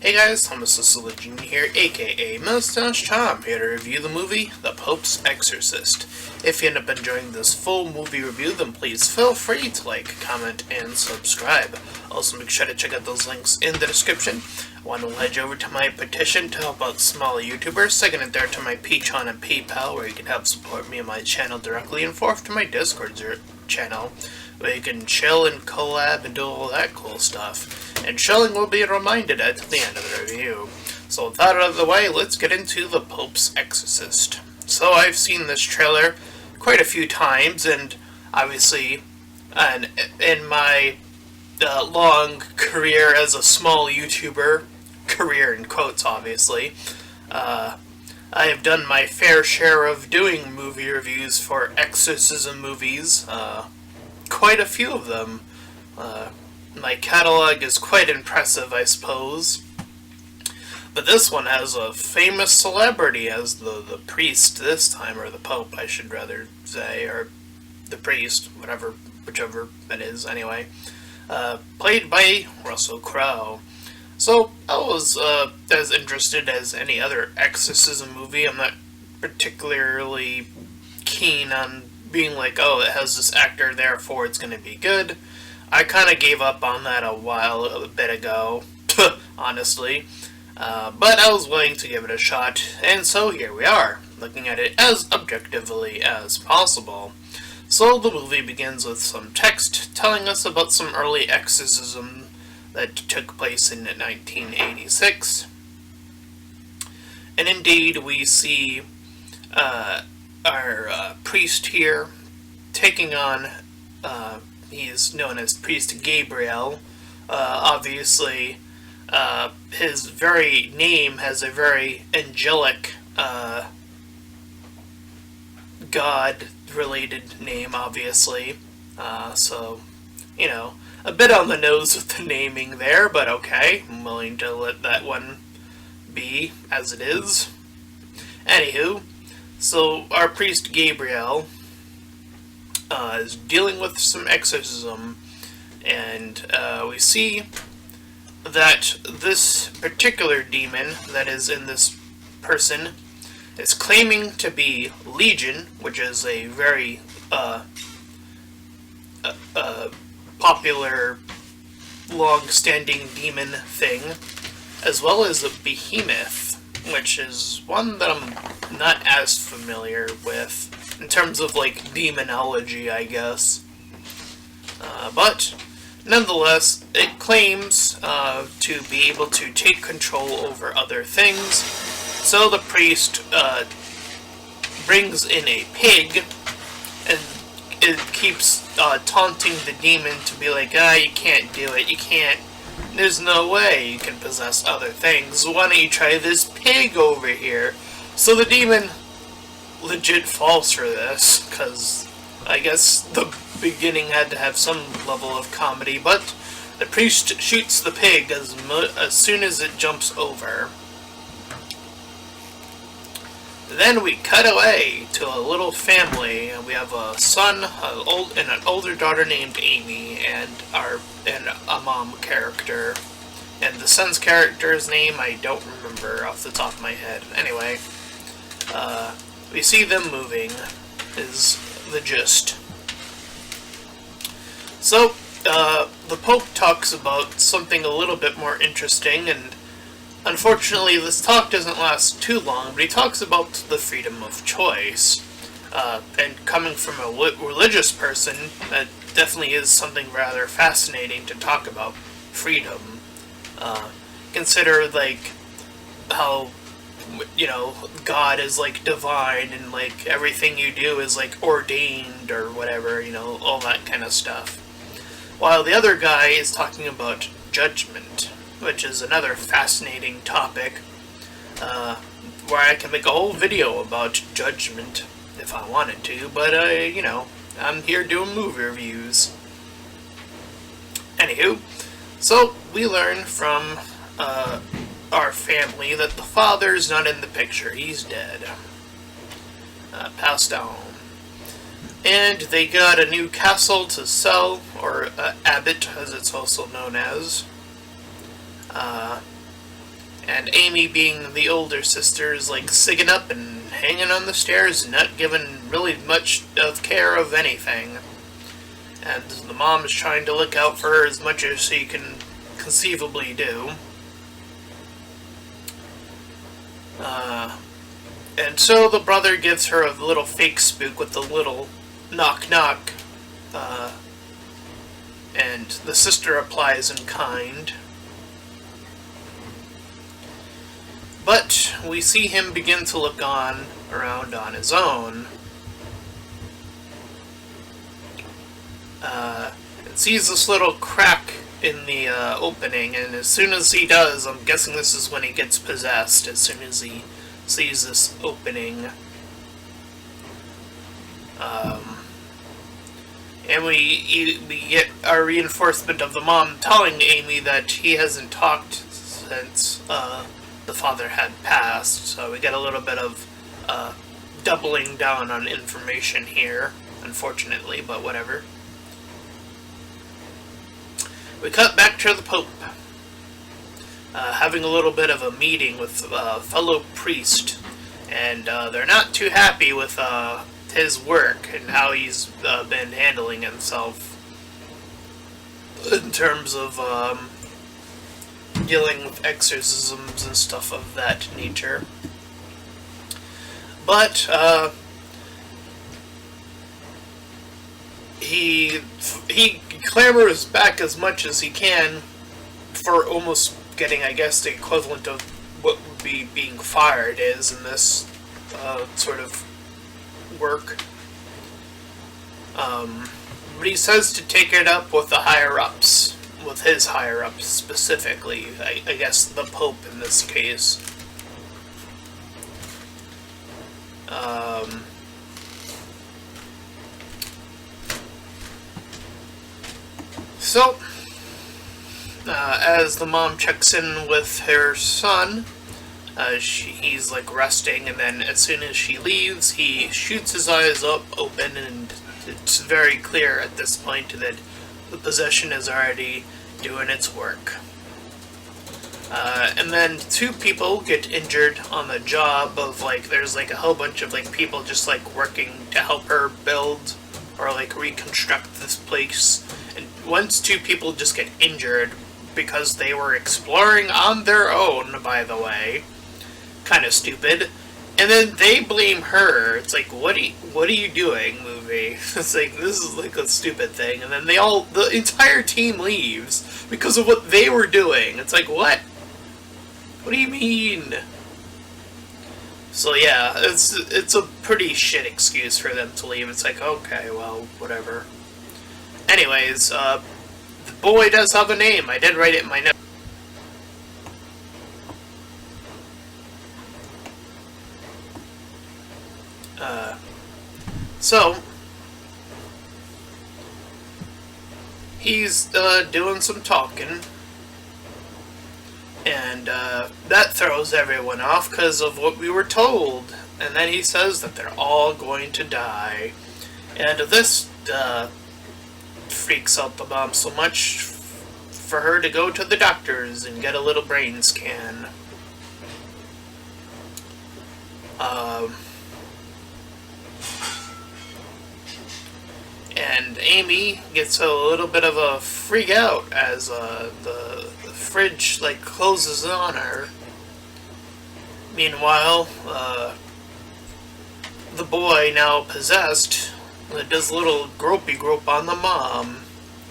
Hey guys, Thomas Legend here, aka Mustached. I'm here to review the movie, The Pope's Exorcist. If you end up enjoying this full movie review, then please feel free to like, comment, and subscribe. Also make sure to check out those links in the description. One will head you over to my petition to help out small YouTubers, second and third to my Patreon and PayPal, where you can help support me and my channel directly, and fourth to my Discord channel, where you can chill and collab and do all that cool stuff. And chilling will be reminded at the end of the review. So with that out of the way, let's get into The Pope's Exorcist. So I've seen this trailer quite a few times, and obviously, in my long career as a small YouTuber, career in quotes obviously, I have done my fair share of doing movie reviews for exorcism movies, quite a few of them. My catalog is quite impressive, I suppose. But this one has a famous celebrity as the priest this time, or the Pope, I should rather say, or the priest, whichever it is, anyway. Played by Russell Crowe. So, I was as interested as any other exorcism movie. I'm not particularly keen on being like, oh, it has this actor, therefore it's going to be good. I kind of gave up on that a bit ago, honestly, but I was willing to give it a shot, and so here we are, looking at it as objectively as possible. So the movie begins with some text telling us about some early exorcism that took place in 1986, and indeed we see our priest here taking on he is known as Priest Gabriel. Obviously, his very name has a very angelic, God-related name, obviously. So, you know, a bit on the nose with the naming there, but okay. I'm willing to let that one be as it is. Anywho, so our Priest Gabriel is dealing with some exorcism, and we see that this particular demon that is in this person is claiming to be Legion, which is a very popular, long-standing demon thing, as well as a Behemoth, which is one that I'm not as familiar with in terms of, like, demonology, I guess. But, nonetheless, it claims to be able to take control over other things. So the priest brings in a pig, and it keeps taunting the demon to be like, you can't do it, you can't, there's no way you can possess other things, why don't you try this pig over here? So the demon legit falls for this, because I guess the beginning had to have some level of comedy, but the priest shoots the pig as soon as it jumps over. Then we cut away to a little family, and we have a son, and an older daughter named Amy, and a mom character. And the son's character's name I don't remember off the top of my head. Anyway, we see them moving, is the gist. So, the Pope talks about something a little bit more interesting, and unfortunately this talk doesn't last too long, but he talks about the freedom of choice. And coming from a religious person, that definitely is something rather fascinating to talk about, freedom. Consider, like, how, you know, God is, like, divine, and, like, everything you do is, like, ordained, or whatever, you know, all that kind of stuff. While the other guy is talking about judgment, which is another fascinating topic, where I can make a whole video about judgment, if I wanted to, but, you know, I'm here doing movie reviews. Anywho, so we learn from, our family that the father's not in the picture, he's dead. Passed on. And they got a new castle to sell, or abbot as it's also known as. And Amy, being the older sister, is like sigging up and hanging on the stairs and not giving really much of care of anything. And the mom is trying to look out for her as much as she can conceivably do. And so the brother gives her a little fake spook with the little knock knock. And the sister applies in kind. But we see him begin to look around on his own. And sees this little crack in the opening, and as soon as he does, I'm guessing this is when he gets possessed, as soon as he sees this opening. And we get our reinforcement of the mom telling Amy that he hasn't talked since the father had passed, so we get a little bit of doubling down on information here, unfortunately, but whatever. We cut back to the Pope, having a little bit of a meeting with a fellow priest, and they're not too happy with his work and how he's been handling himself in terms of dealing with exorcisms and stuff of that nature. But he clamors back as much as he can for almost getting, I guess, the equivalent of what would be being fired is in this sort of work. But he says to take it up with the higher-ups, with his higher-ups specifically, I guess the Pope in this case. So, as the mom checks in with her son, he's like resting, and then as soon as she leaves, he shoots his eyes up open, and it's very clear at this point that the possession is already doing its work. And then two people get injured on the job of, like, there's like a whole bunch of like people just like working to help her build or like reconstruct this place. And once two people just get injured because they were exploring on their own, by the way, kind of stupid. And then they blame her. It's like, what are you doing, movie? It's like, this is like a stupid thing. And then the entire team leaves because of what they were doing. It's like, what? What do you mean? So yeah, it's a pretty shit excuse for them to leave. It's like, okay, well, whatever. Anyways, the boy does have a name. I did write it in my notes. So, he's doing some talking, and that throws everyone off because of what we were told. And then he says that they're all going to die. And this freaks out the mom so much for her to go to the doctors and get a little brain scan. And Amy gets a little bit of a freak out as the fridge like closes on her. Meanwhile, the boy, now possessed, does a little gropey grope on the mom.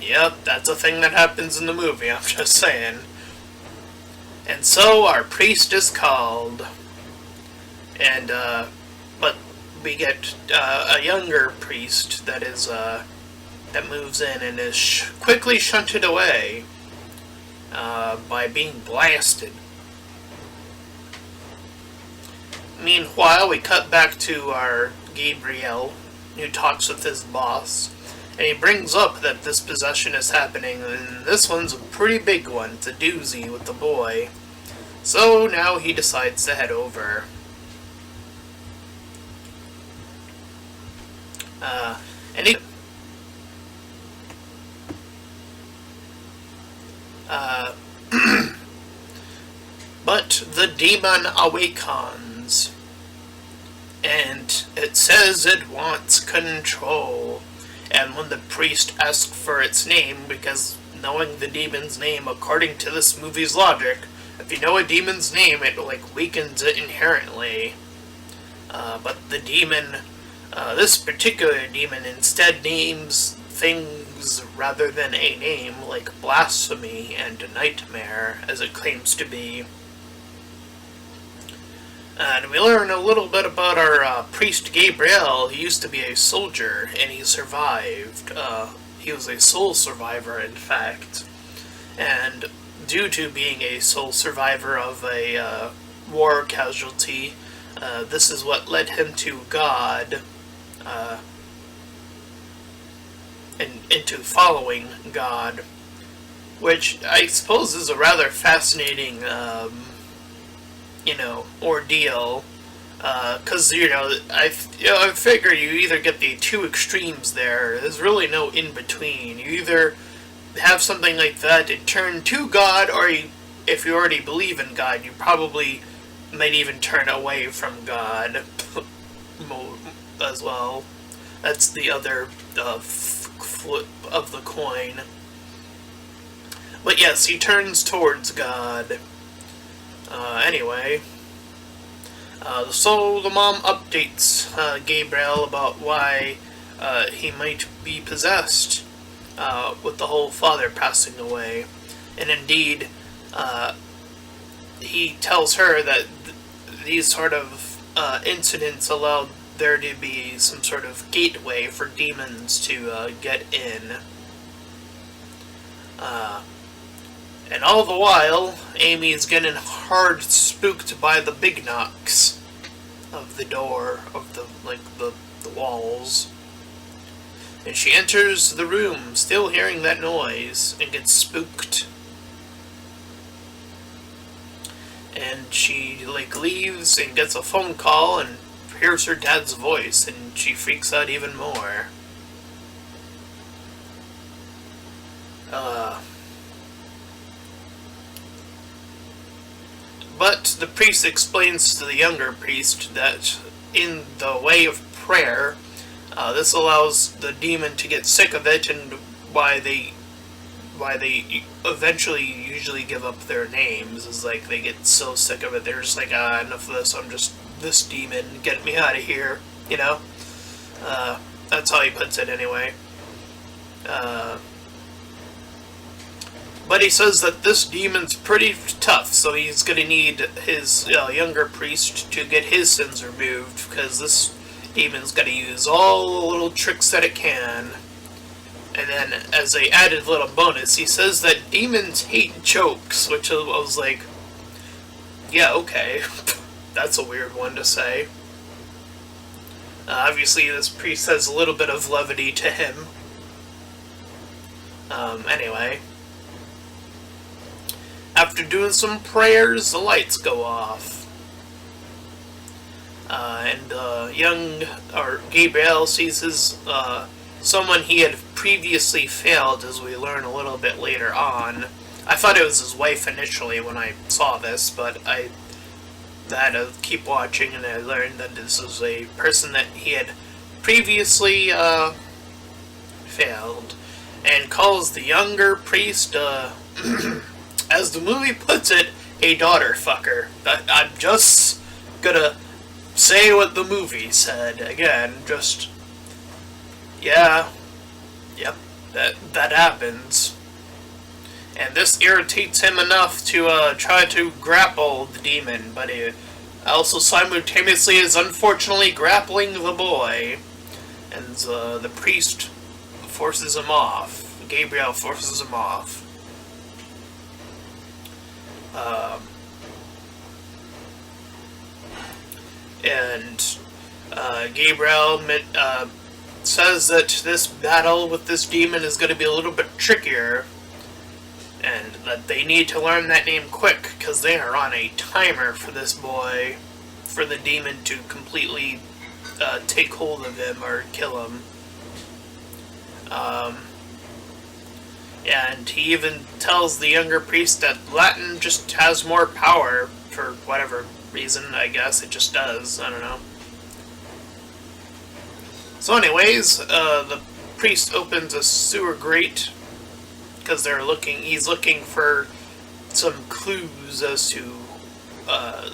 Yep, that's a thing that happens in the movie, I'm just saying. And so our priest is called. And, but we get a younger priest that is, that moves in and is quickly shunted away by being blasted. Meanwhile, we cut back to our Gabriel, who talks with his boss, and he brings up that this possession is happening, and this one's a pretty big one. It's a doozy with the boy. So now he decides to head over. And he But the demon awakens, and it says it wants control. And when the priest asks for its name, because knowing the demon's name according to this movie's logic, if you know a demon's name, it weakens it inherently. But the demon, this particular demon, instead names things rather than a name, like blasphemy and nightmare, as it claims to be. And we learn a little bit about our priest Gabriel. He used to be a soldier, and he survived. He was a soul survivor, in fact. And due to being a soul survivor of a war casualty, this is what led him to God, and into following God, which I suppose is a rather fascinating, ordeal. Because, I figure you either get the two extremes there. There's really no in-between. You either have something like that and turn to God, or if you already believe in God, you probably might even turn away from God as well. That's the other flip of the coin. But yes, he turns towards God. Anyway, so the mom updates Gabriel about why he might be possessed with the whole father passing away. And indeed, he tells her that these sort of incidents allowed there to be some sort of gateway for demons to get in. And all the while, Amy's getting hard spooked by the big knocks of the door, of the walls. And she enters the room, still hearing that noise, and gets spooked. And she, leaves and gets a phone call and hears her dad's voice, and she freaks out even more. But the priest explains to the younger priest that in the way of prayer, this allows the demon to get sick of it, and why they eventually usually give up their names is they get so sick of it, they're just enough of this, I'm just this demon, get me out of here, that's how he puts it anyway. But he says that this demon's pretty tough, so he's going to need his younger priest to get his sins removed, because this demon's going to use all the little tricks that it can. And then, as a added little bonus, he says that demons hate jokes, which I was like, yeah, okay, that's a weird one to say. Obviously, this priest has a little bit of levity to him. Anyway. After doing some prayers, the lights go off. And Gabriel sees his, someone he had previously failed, as we learn a little bit later on. I thought it was his wife initially when I saw this, but I had to keep watching, and I learned that this was a person that he had previously, failed, and calls the younger priest, as the movie puts it, a daughter fucker. I'm just gonna say what the movie said. Again, just, yeah, yep, that happens. And this irritates him enough to try to grapple the demon, but he also simultaneously is unfortunately grappling the boy. And the priest forces him off. Gabriel forces him off. Gabriel says that this battle with this demon is going to be a little bit trickier, and that they need to learn that name quick, because they are on a timer for this boy, for the demon to completely take hold of him or kill him. And he even tells the younger priest that Latin just has more power for whatever reason. I guess it just does. I don't know. So anyways, the priest opens a sewer grate because he's looking for some clues as to,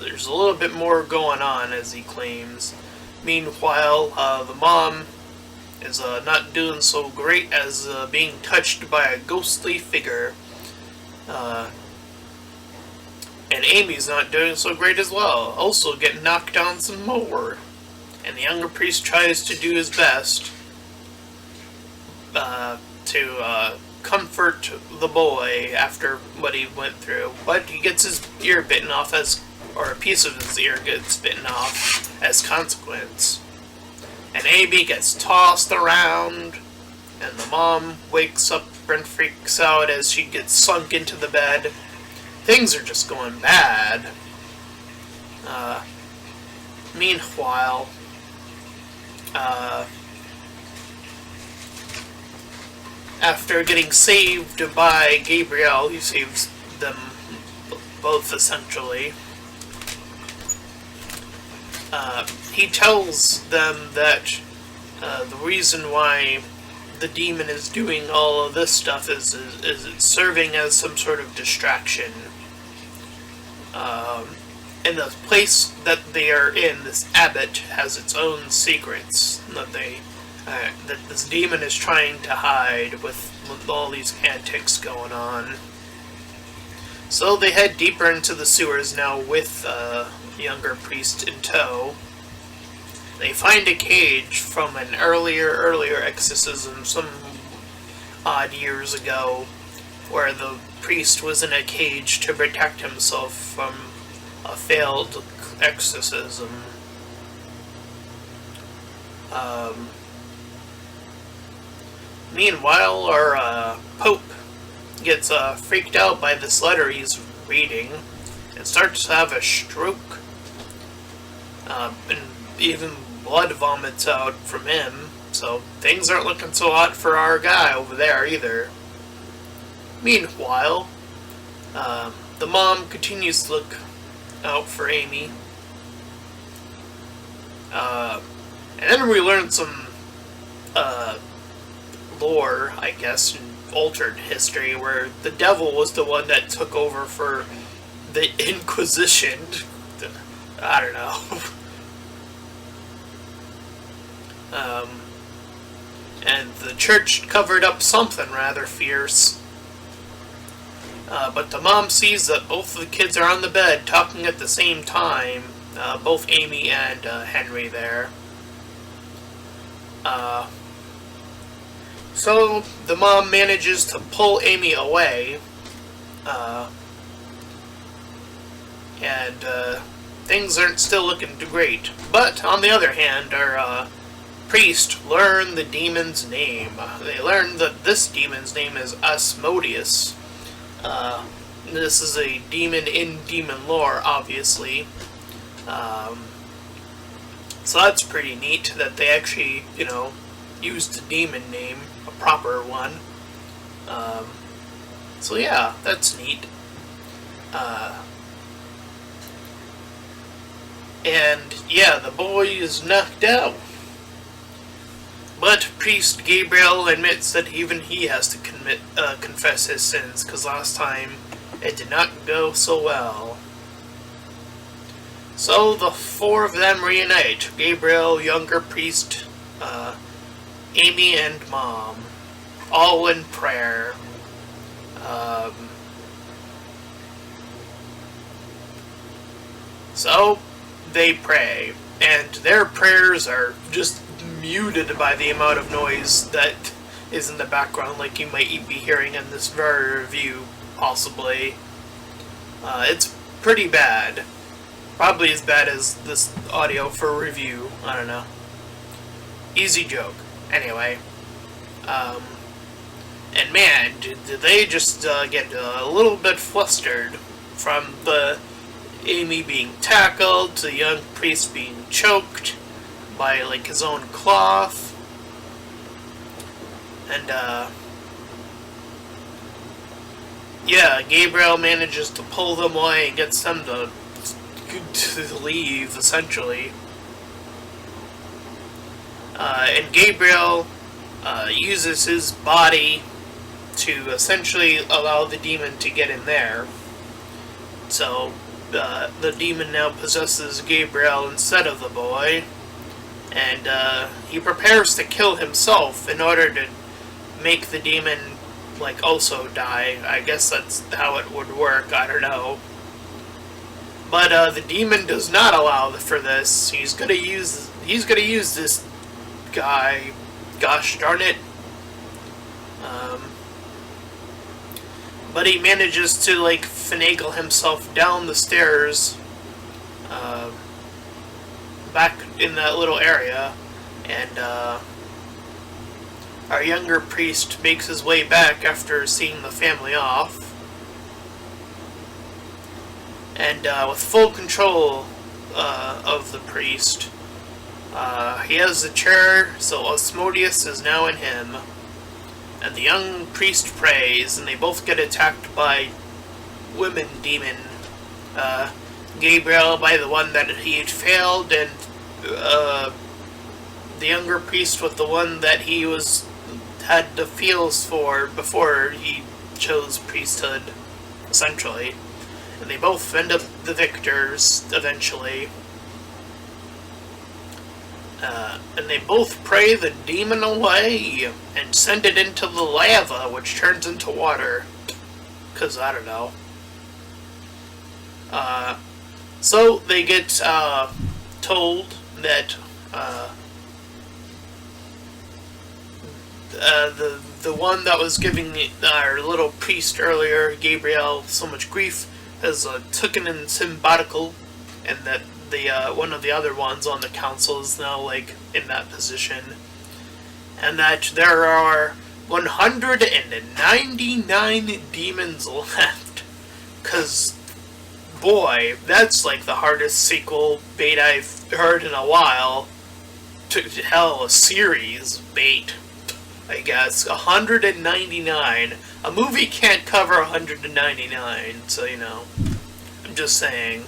there's a little bit more going on, as he claims. Meanwhile, the mom is not doing so great, as being touched by a ghostly figure. And Amy's not doing so great as well, also getting knocked down some more. And the younger priest tries to do his best to comfort the boy after what he went through, but he gets his ear bitten off or a piece of his ear gets bitten off as consequence. And Amy gets tossed around, and the mom wakes up and freaks out as she gets sunk into the bed. Things are just going bad. Meanwhile, after getting saved by Gabriel, he saves them both essentially. He tells them that the reason why the demon is doing all of this stuff is it's serving as some sort of distraction. And the place that they are in, this abbot, has its own secrets that that this demon is trying to hide with all these antics going on. So they head deeper into the sewers now with the younger priest in tow. They find a cage from an earlier exorcism some odd years ago, where the priest was in a cage to protect himself from a failed exorcism. Meanwhile, our Pope gets freaked out by this letter he's reading and starts to have a stroke. And even blood vomits out from him, so things aren't looking so hot for our guy over there either. Meanwhile, the mom continues to look out for Amy. And then we learn some lore, I guess, in altered history, where the devil was the one that took over for the Inquisition. I don't know. And the church covered up something rather fierce. But the mom sees that both of the kids are on the bed talking at the same time. Both Amy and Henry there. So the mom manages to pull Amy away. And things aren't still looking too great. But on the other hand, our priest learn the demon's name. They learn that this demon's name is Asmodeus. This is a demon in demon lore, obviously. So that's pretty neat that they actually, used the demon name, a proper one. So yeah, that's neat. And yeah, the boy is knocked out. But Priest Gabriel admits that even he has to confess his sins, because last time it did not go so well. So the four of them reunite. Gabriel, younger priest, Amy, and Mom. All in prayer. So they pray. And their prayers are just muted by the amount of noise that is in the background, like you might be hearing in this very review, possibly. It's pretty bad. Probably as bad as this audio for review. I don't know. Easy joke. Anyway. And man, did they just get a little bit flustered from the Amy being tackled to the young priest being choked by, like, his own cloth. And, yeah, Gabriel manages to pull them away and gets them to leave, essentially. And Gabriel uses his body to essentially allow the demon to get in there. So the demon now possesses Gabriel instead of the boy, and he prepares to kill himself in order to make the demon like also die. I guess that's how it would work. I don't know. But the demon does not allow for this. He's gonna use this guy. Gosh darn it. But he manages to like finagle himself down the stairs, back in that little area, and our younger priest makes his way back after seeing the family off. And with full control of the priest, he has the chair, so Asmodeus is now in him. And the young priest prays, and they both get attacked by women demon. Gabriel by the one that he had failed, and the younger priest with the one that he had the feels for before he chose priesthood, essentially. And they both end up the victors, eventually. And they both pray the demon away and send it into the lava, which turns into water. 'Cause I don't know. So they get told that the one that was giving our little priest earlier, Gabriel, so much grief has taken in sabbatical, and that the one of the other ones on the council is now like in that position, and that there are 199 demons left. 'Cause boy, that's like the hardest sequel bait I've heard in a while. Hell, a series bait, I guess. 199. A movie can't cover 199, so you know. I'm just saying.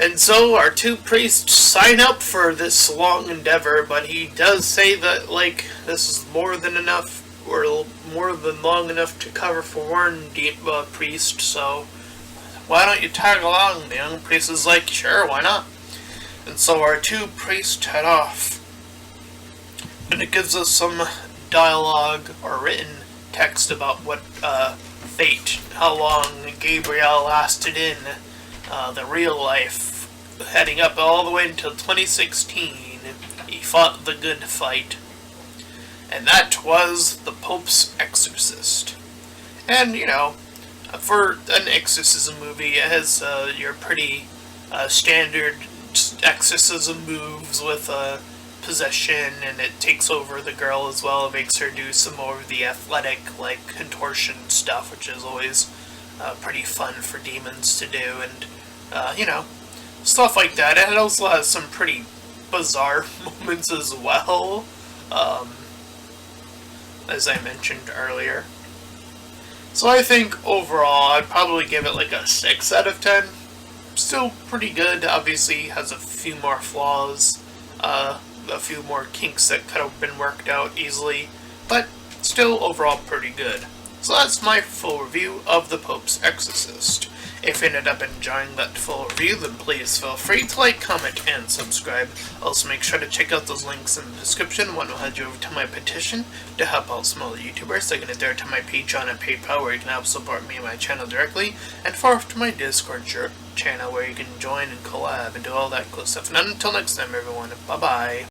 And so our two priests sign up for this long endeavor, but he does say that, like, this is more than enough, or more than long enough to cover for one priest, so why don't you tag along? The young priest is like, sure, why not? And so our two priests head off. And it gives us some dialogue or written text about what fate, how long Gabriel lasted in the real life, heading up all the way until 2016. He fought the good fight. And that was the Pope's Exorcist. And, you know, for an exorcism movie, it has your pretty standard exorcism moves with possession, and it takes over the girl as well. It makes her do some more of the athletic, like, contortion stuff, which is always pretty fun for demons to do, and, you know, stuff like that. And it also has some pretty bizarre moments as well, as I mentioned earlier. So I think overall I'd probably give it like a 6 out of 10. Still pretty good. Obviously has a few more flaws, a few more kinks that could have been worked out easily, but still overall pretty good. So that's my full review of The Pope's Exorcist. If you ended up enjoying that full review, then please feel free to like, comment, and subscribe. Also make sure to check out those links in the description. One will head you over to my petition to help out smaller YouTubers. Second and third to my Patreon and PayPal, where you can help support me and my channel directly. And fourth to my Discord channel, where you can join and collab and do all that cool stuff. And until next time, everyone, bye-bye.